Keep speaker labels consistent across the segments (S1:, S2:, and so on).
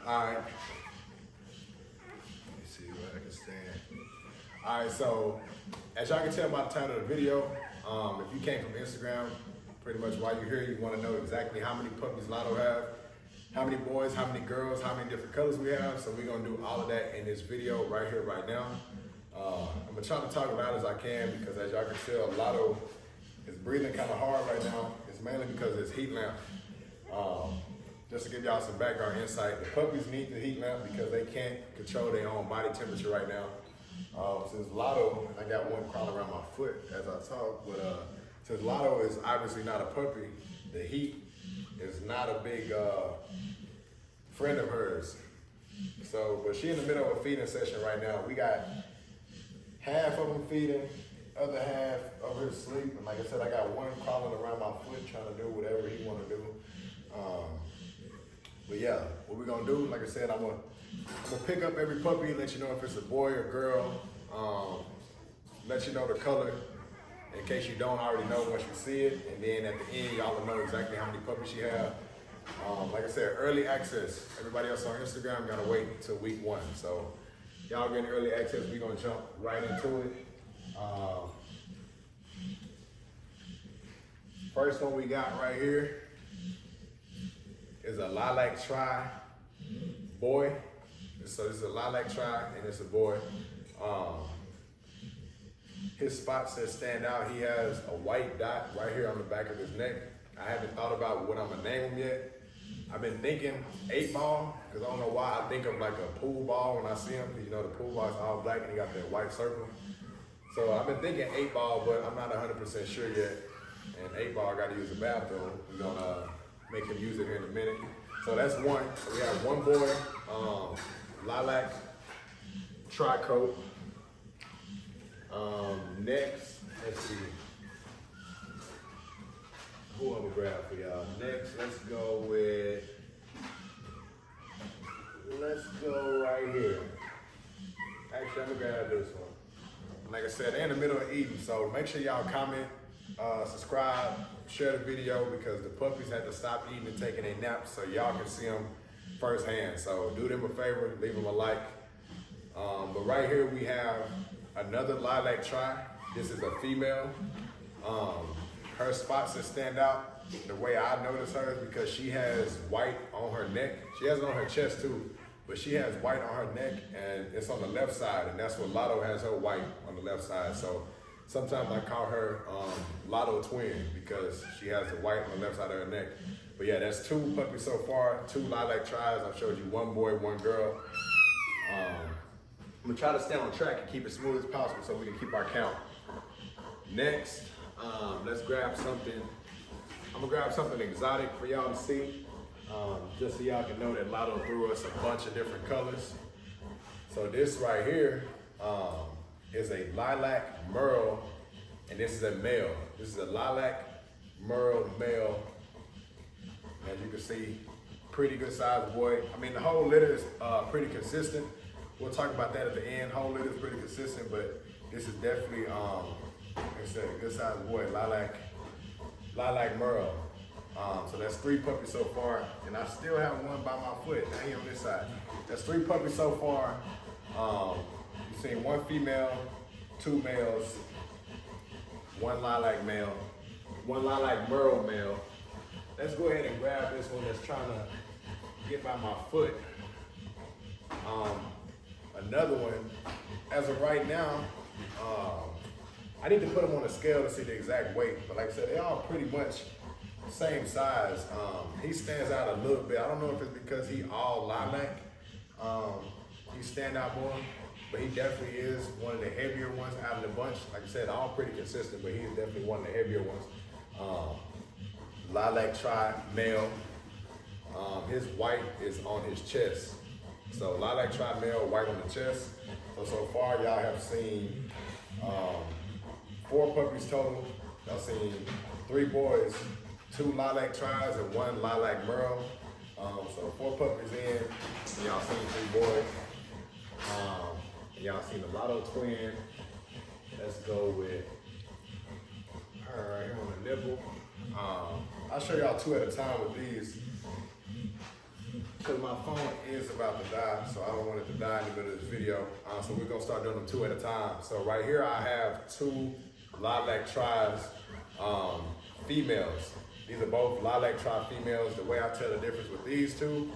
S1: All right. Let me see where I can stand. All right, so as y'all can tell by the title of the video, if you came from Instagram, pretty much while you're here, you want to know exactly how many puppies Lotto have, how many boys, how many girls, how many different colors we have. So we're gonna do all of that in this video right here, right now. I'm gonna try to talk as loud as I can because as y'all can tell, Lotto is breathing kind of hard right now. It's mainly because of his heat lamp. Just to give y'all some background insight, the puppies need the heat lamp because they can't control their own body temperature right now. Since Lotto, I got one crawling around my foot as I talk, but since Lotto is obviously not a puppy, the heat is not a big friend of hers. So, but she in the middle of a feeding session right now. We got half of them feeding, other half over here asleep. And like I said, I got one crawling around my foot trying to do whatever he want to do. But yeah, what we're gonna do, like I said, I'm gonna pick up every puppy, let you know if it's a boy or girl, let you know the color in case you don't already know once you see it, and then at the end, y'all will know exactly how many puppies she have. Like I said, early access. Everybody else on Instagram gotta wait until week 1. So y'all getting early access, we're gonna jump right into it. First one we got right here is a lilac tri boy. So this is a lilac tri and it's a boy. His spots that stand out, he has a white dot right here on the back of his neck. I haven't thought about what I'm gonna name him yet. I've been thinking 8 ball, because I don't know why I think of like a pool ball when I see him. You know, the pool ball is all black and he got that white circle. So I've been thinking 8 ball, but I'm not 100% sure yet. And 8 ball, I gotta use the bathroom. We're gonna make him use it here in a minute. So that's one. So we have one boy, lilac tri-coat. Next, let's see. Who I'm gonna grab for y'all? Next, let's go right here. Actually, I'm gonna grab this one. Like I said, they're in the middle of eating, so make sure y'all comment, subscribe, share the video because the puppies had to stop eating and taking a nap so y'all can see them firsthand. So do them a favor, leave them a like. But right here we have another lilac tri. This is a female. Her spots that stand out, the way I notice her is because she has white on her neck. She has it on her chest too, but she has white on her neck and it's on the left side, and that's what Lotto has her white on the left side. So sometimes I call her Lotto twin because she has the white on the left side of her neck. But yeah, that's 2 puppies so far, 2 lilac tries. I've showed you 1 boy, 1 girl. I'm gonna try to stay on track and keep it smooth as possible so we can keep our count. Next, let's grab something. I'm gonna grab something exotic for y'all to see, just so y'all can know that Lotto threw us a bunch of different colors. So this right here is a lilac merle, and this is a male. This is a lilac merle male. As you can see, pretty good sized boy. I mean, the whole litter is pretty consistent. We'll talk about that at the end. Whole litter is pretty consistent, but this is definitely, like I said, a good sized boy, lilac merle. So that's 3 puppies so far, and I still have one by my foot. I ain't on this side. That's 3 puppies so far. You've seen 1 female, 2 males, 1 lilac male, 1 lilac merle male. Let's go ahead and grab this one that's trying to get by my foot. Another one, as of right now, I need to put them on a scale to see the exact weight, but like I said, they all pretty much the same size. He stands out a little bit. I don't know if it's because he all lilac. He stand out more, but he definitely is one of the heavier ones out of the bunch. Like I said, all pretty consistent, but he is definitely one of the heavier ones. Lilac tri male. His white is on his chest. So lilac tri male, white on the chest. So far y'all have seen 4 puppies total. Y'all seen 3 boys, 2 lilac tris and 1 lilac merle. So 4 puppies in, and y'all seen 3 boys. And y'all seen the Lotto twin. Let's go with her right here on the nipple. I'll show y'all 2 at a time with these. because my phone is about to die, so I don't want it to die in the middle of this video. So we're gonna start doing them 2 at a time. So right here I have 2 lilac tries females. These are both lilac tri females. The way I tell the difference with these 2,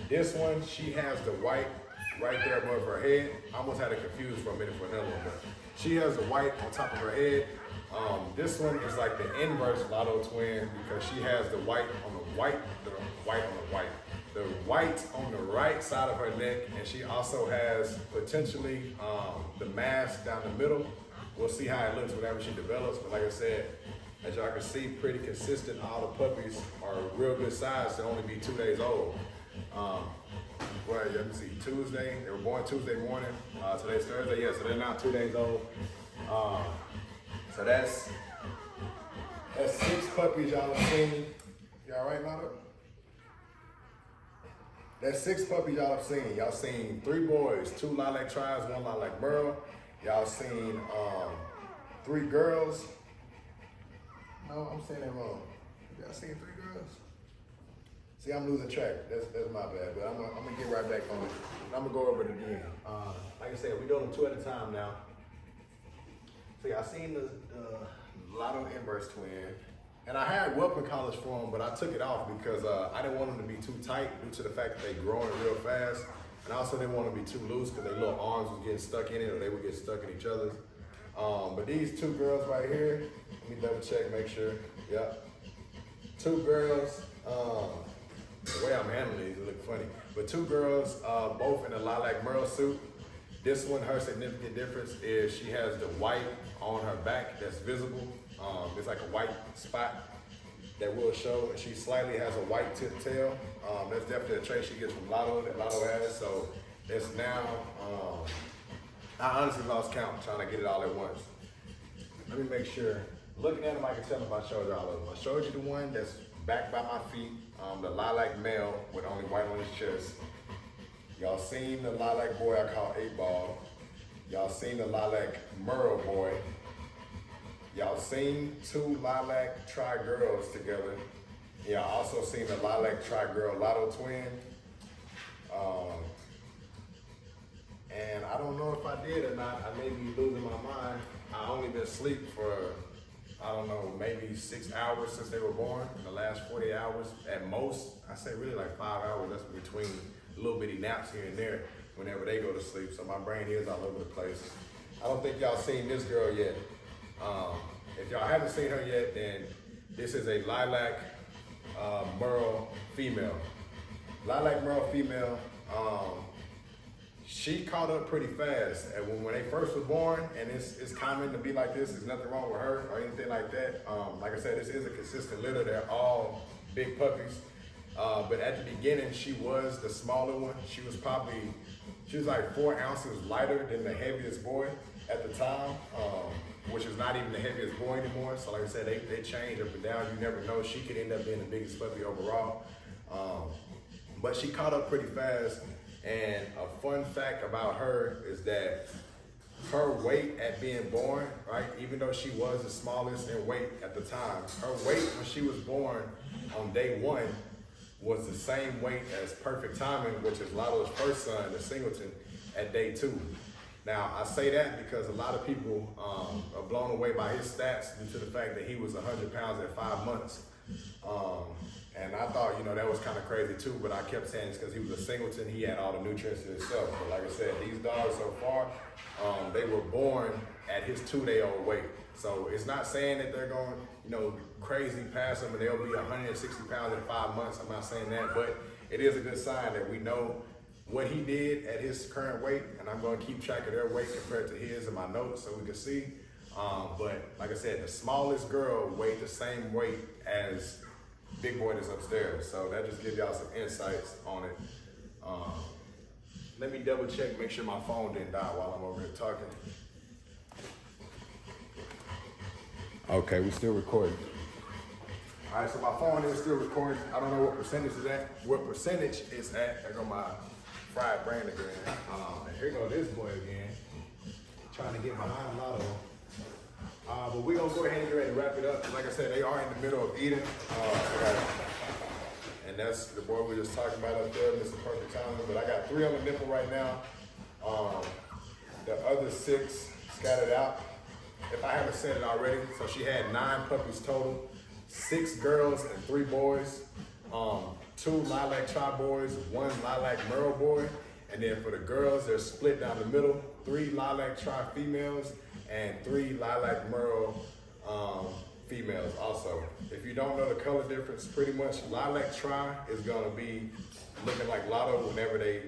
S1: this one, she has the white right there above her head. I almost had it confused for a minute for another one, but she has the white on top of her head. This one is like the inverse Lotto twin because she has the white on the white on the right side of her neck, and she also has potentially the mask down the middle. We'll see how it looks whenever she develops, but like I said, as y'all can see, pretty consistent. All the puppies are real good size to only be 2 days old. Well, let me see, Tuesday, they were born Tuesday morning. Today's Thursday, yeah, so they're now 2 days old. So that's 6 puppies y'all have seen. Y'all right, Lotto? That's 6 puppies y'all have seen. Y'all seen 3 boys, 2 lilac tries, 1 lilac merle. Y'all seen 3 girls. No, I'm saying that wrong. Y'all seen 3 girls? See, I'm losing track. That's my bad, but I'm gonna get right back on it. I'm gonna go over it again. Like I said, we're doing them 2 at a time now. So y'all seen the Lotto inverse twin, and I had whelping collars for them, but I took it off because I didn't want them to be too tight due to the fact that they growing real fast, and I also didn't want them to be too loose because their little arms was getting stuck in it, or they would get stuck in each other's. But these 2 girls right here, let me double check, make sure. Yep, 2 girls. The way I'm handling these, it look funny. But 2 girls, both in a lilac merle suit. This one, her significant difference is she has the white on her back that's visible. It's like a white spot that will show, and she slightly has a white tip tail. That's definitely a trait she gets from Lotto, that Lotto has. So it's now, I honestly lost count trying to get it all at once. Let me make sure. Looking at them, I can tell if I showed you all of them. I showed you the one that's back by my feet, the lilac male with only white on his chest. Y'all seen the lilac boy I call 8-ball. Y'all seen the lilac merle boy. Y'all seen 2 lilac tri girls together. Y'all also seen the lilac tri girl Lotto twin. And I don't know if I did or not. I may be losing my mind. I only been asleep for, I don't know, maybe 6 hours since they were born. In the last 48 hours at most. I say really like 5 hours. That's between little bitty naps here and there whenever they go to sleep. So my brain is all over the place. I don't think y'all seen this girl yet. If y'all haven't seen her yet, then this is a lilac merle female. Lilac merle female. She caught up pretty fast. And when they first was born, and it's common to be like this, there's nothing wrong with her or anything like that. Like I said, this is a consistent litter. They're all big puppies. But at the beginning, she was the smaller one. She was like 4 ounces lighter than the heaviest boy at the time, which is not even the heaviest boy anymore. So like I said, they change up and down. You never know. She could end up being the biggest puppy overall. But she caught up pretty fast. And a fun fact about her is that her weight at being born, right, even though she was the smallest in weight at the time, her weight when she was born on day 1 was the same weight as Perfect Timing, which is Lotto's first son, the Singleton, at day 2. Now, I say that because a lot of people are blown away by his stats due to the fact that he was 100 pounds at 5 months. And I thought, that was kind of crazy too, but I kept saying it's because he was a Singleton, he had all the nutrients in himself. But like I said, these dogs so far, they were born at his 2-day-old weight. So it's not saying that they're going, crazy past him and they'll be 160 pounds at 5 months. I'm not saying that, but it is a good sign that we know what he did at his current weight, and I'm going to keep track of their weight compared to his in my notes so we can see. But like I said, the smallest girl weighed the same weight as big boy that's upstairs. So that just gives y'all some insights on it. Let me double check, make sure my phone didn't die while I'm over here talking. Okay, we're still recording. All right, so my phone is still recording. I don't know what percentage is at. What percentage is at? There go my fried brain again. And here go this boy again, trying to get behind Lotto. But we're gonna go ahead and get ready to wrap it up. Like I said, they are in the middle of eating. And and that's the boy we just talking about up there, Mr. Perfect Timing. But I got 3 on the nipple right now. The other 6 scattered out. If I haven't said it already, so she had 9 puppies total, 6 girls and 3 boys, 2 lilac tri boys, 1 lilac merle boy, and then for the girls, they're split down the middle, 3 lilac tri females and 3 lilac merle females also. If you don't know the color difference, pretty much lilac tri is gonna be looking like Lotto whenever they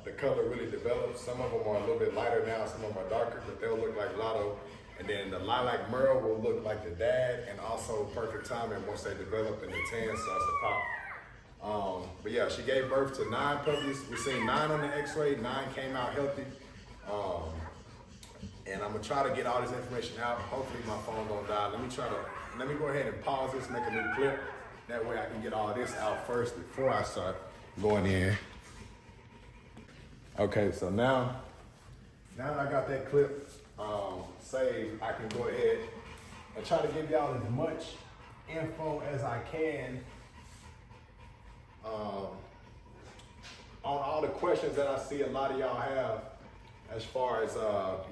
S1: the color really develops. Some of them are a little bit lighter now, some of them are darker, but they'll look like Lotto. And then the lilac merle will look like the dad, and also Perfect Timing once they develop and the tan starts to pop. But yeah, she gave birth to 9 puppies. We seen 9 on the x-ray, 9 came out healthy. And I'm gonna try to get all this information out. Hopefully my phone don't die. Let me go ahead and pause this, make a new clip. That way I can get all this out first before I start going in. Okay, so now that I got that clip saved, I can go ahead and try to give y'all as much info as I can on all the questions that I see a lot of y'all have as far as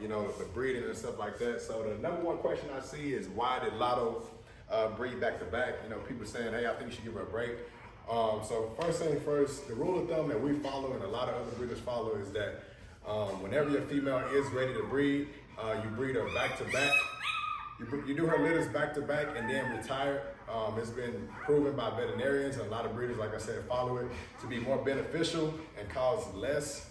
S1: you know, the breeding and stuff like that. So the number 1 question I see is, why did Lotto breed back to back? You know, people saying, hey, I think you should give her a break. So first thing first, the rule of thumb that we follow and a lot of other breeders follow is that whenever your female is ready to breed, you breed her back to back. You do her litters back to back and then retire. It's been proven by veterinarians and a lot of breeders, like I said, follow it to be more beneficial and cause less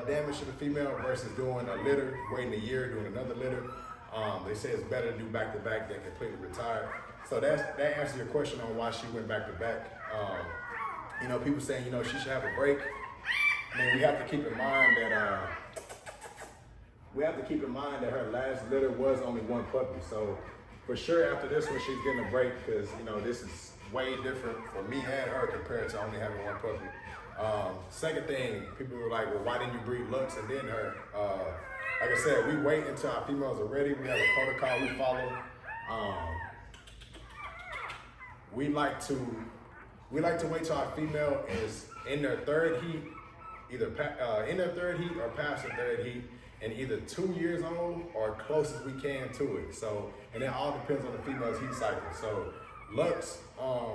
S1: damage to the female versus doing a litter, waiting a year, doing another litter. They say it's better to do back to back than completely retire. So that answers your question on why she went back to back. You know, people saying, you know, she should have a break. I mean, we have to keep in mind that her last litter was only 1 puppy. So for sure after this one, she's getting a break, because, you know, this is way different for me and her compared to only having 1 puppy. Second thing, people were like, well, why didn't you breed Lux and then her? Like I said, we wait until our females are ready. We have a protocol we follow. We like to wait till our female is in their 3rd heat, either in their 3rd heat or past their 3rd heat, and either 2 years old or close as we can to it. So, and it all depends on the female's heat cycle. So Lux,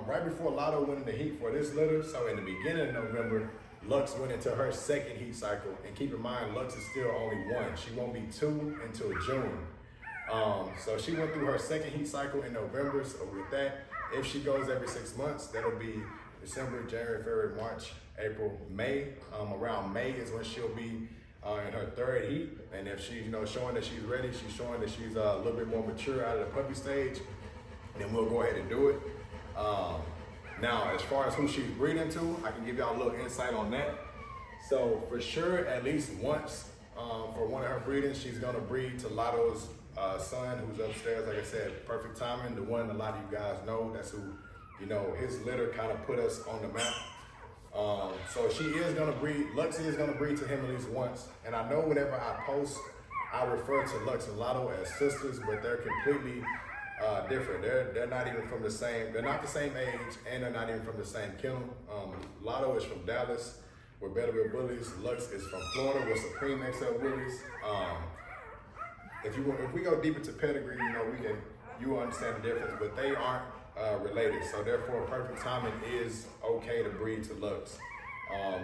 S1: right before Lotto went into heat for this litter, so in the beginning of November, Lux went into her 2nd heat cycle. And keep in mind, Lux is still only 1. She won't be 2 until June. So she went through her 2nd heat cycle in November. So with that, if she goes every 6 months, that'll be December, January, February, March, April, May. Around May is when she'll be in her 3rd heat. And if she's, you know, showing that she's ready, she's showing that she's a little bit more mature out of the puppy stage, then we'll go ahead and do it. Now, as far as who she's breeding to, I can give y'all a little insight on that. So for sure, at least once for one of her breedings, she's gonna breed to Lotto's son, who's upstairs. Like I said, Perfect Timing, the one a lot of you guys know. That's who, you know, his litter kind of put us on the map. So she is gonna breed, Lux is gonna breed to him at least once. And I know whenever I post, I refer to Lux and Lotto as sisters, but they're completely different. They're not even from the same, they're not the same age, and they're not even from the same kennel. Lotto is from Dallas, with Betterville Bullies. Lux is from Florida, with Supreme XL Bullies. If we go deep into pedigree, you know, you will understand the difference, but they aren't related. So therefore, Perfect Timing is okay to breed to Lux.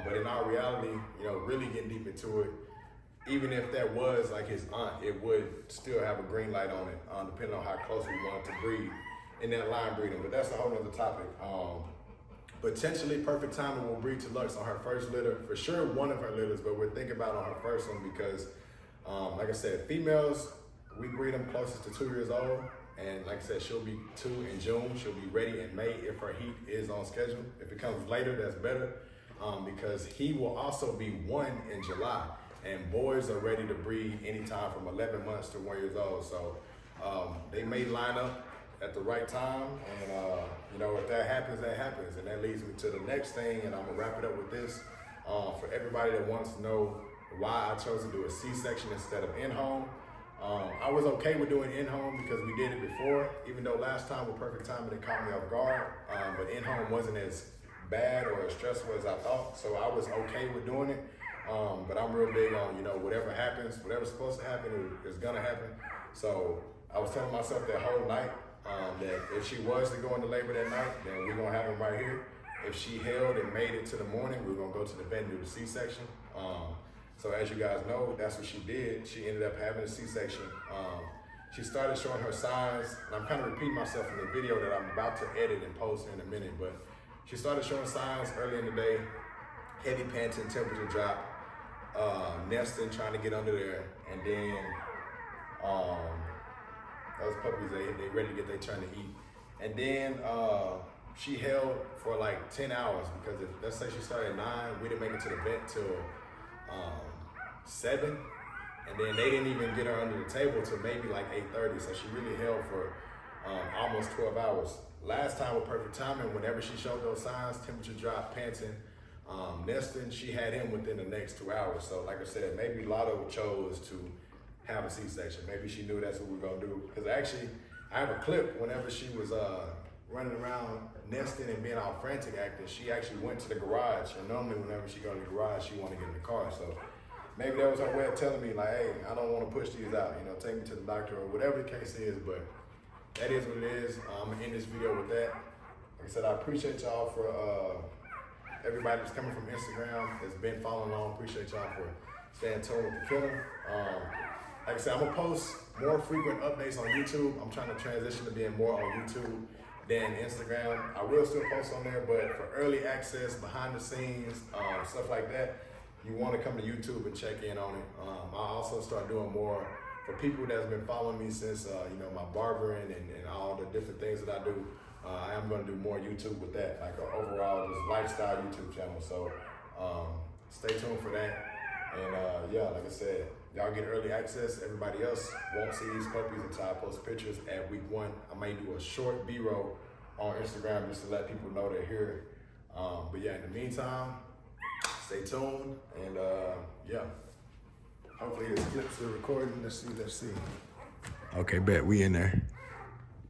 S1: But in our reality, you know, really getting deep into it, even if that was like his aunt, it would still have a green light on it, depending on how close we want to breed in that line breeding. But that's a whole other topic. Potentially, Perfect Timing will breed to Lux on her first litter. For sure, one of her litters, but we're thinking about on her first one because, like I said, females, we breed them closest to 2 years old. And like I said, she'll be 2 in June. She'll be ready in May if her heat is on schedule. If it comes later, that's better, because he will also be 1 in July. And boys are ready to breed anytime from 11 months to 1 year old. So they may line up at the right time. And you know, if that happens, that happens. And that leads me to the next thing, and I'm gonna wrap it up with this. For everybody that wants to know why I chose to do a C-section instead of in-home. I was okay with doing in-home because we did it before, even though last time with Perfect Timing it caught me off guard, but in-home wasn't as bad or as stressful as I thought. So I was okay with doing it. But I'm real big on, you know, whatever happens, whatever's supposed to happen is gonna happen. So I was telling myself that whole night that if she was to go into labor that night, then we're gonna have him right here. If she held and made it to the morning, we're gonna go to the vet and do the C-section. So as you guys know, that's what she did. She ended up having a C-section. She started showing her signs, and I'm kind of repeating myself in the video that I'm about to edit and post in a minute, but she started showing signs early in the day, heavy panting, temperature drop, nesting, trying to get under there, and then those puppies, they ready to get their turn to eat. And then she held for like 10 hours because if, let's say she started at 9, we didn't make it to the vet till 7, and then they didn't even get her under the table till maybe like 8:30, so she really held for almost 12 hours. Last time with perfect timing, whenever she showed those signs, temperature drop, panting, nesting, she had him within the next 2 hours. So like I said, maybe Lotto chose to have a C-section. Maybe she knew that's what we were gonna do. Because actually, I have a clip whenever she was running around nesting and being all frantic acting, she actually went to the garage. And normally whenever she go to the garage, she want to get in the car. So maybe that was her way of telling me like, hey, I don't want to push these out, you know, take me to the doctor or whatever the case is. But that is what it is. I'm gonna end this video with that. Like I said, I appreciate y'all for everybody that's coming from Instagram, that's been following along. Appreciate y'all for staying tuned with the kennel. Like I said, I'm gonna post more frequent updates on YouTube. I'm trying to transition to being more on YouTube than Instagram. I will still post on there, but for early access, behind the scenes, stuff like that, you wanna come to YouTube and check in on it. I also start doing more for people that's been following me since you know, my barbering and all the different things that I do. I am gonna do more YouTube with that, like overall just lifestyle YouTube channel. So stay tuned for that. And yeah, like I said, y'all get early access. Everybody else won't see these puppies until I post pictures at week 1. I may do a short B-roll on Instagram just to let people know they're here. But yeah, in the meantime, stay tuned. And yeah, hopefully this clip's still recording. Let's see. Okay, bet we in there.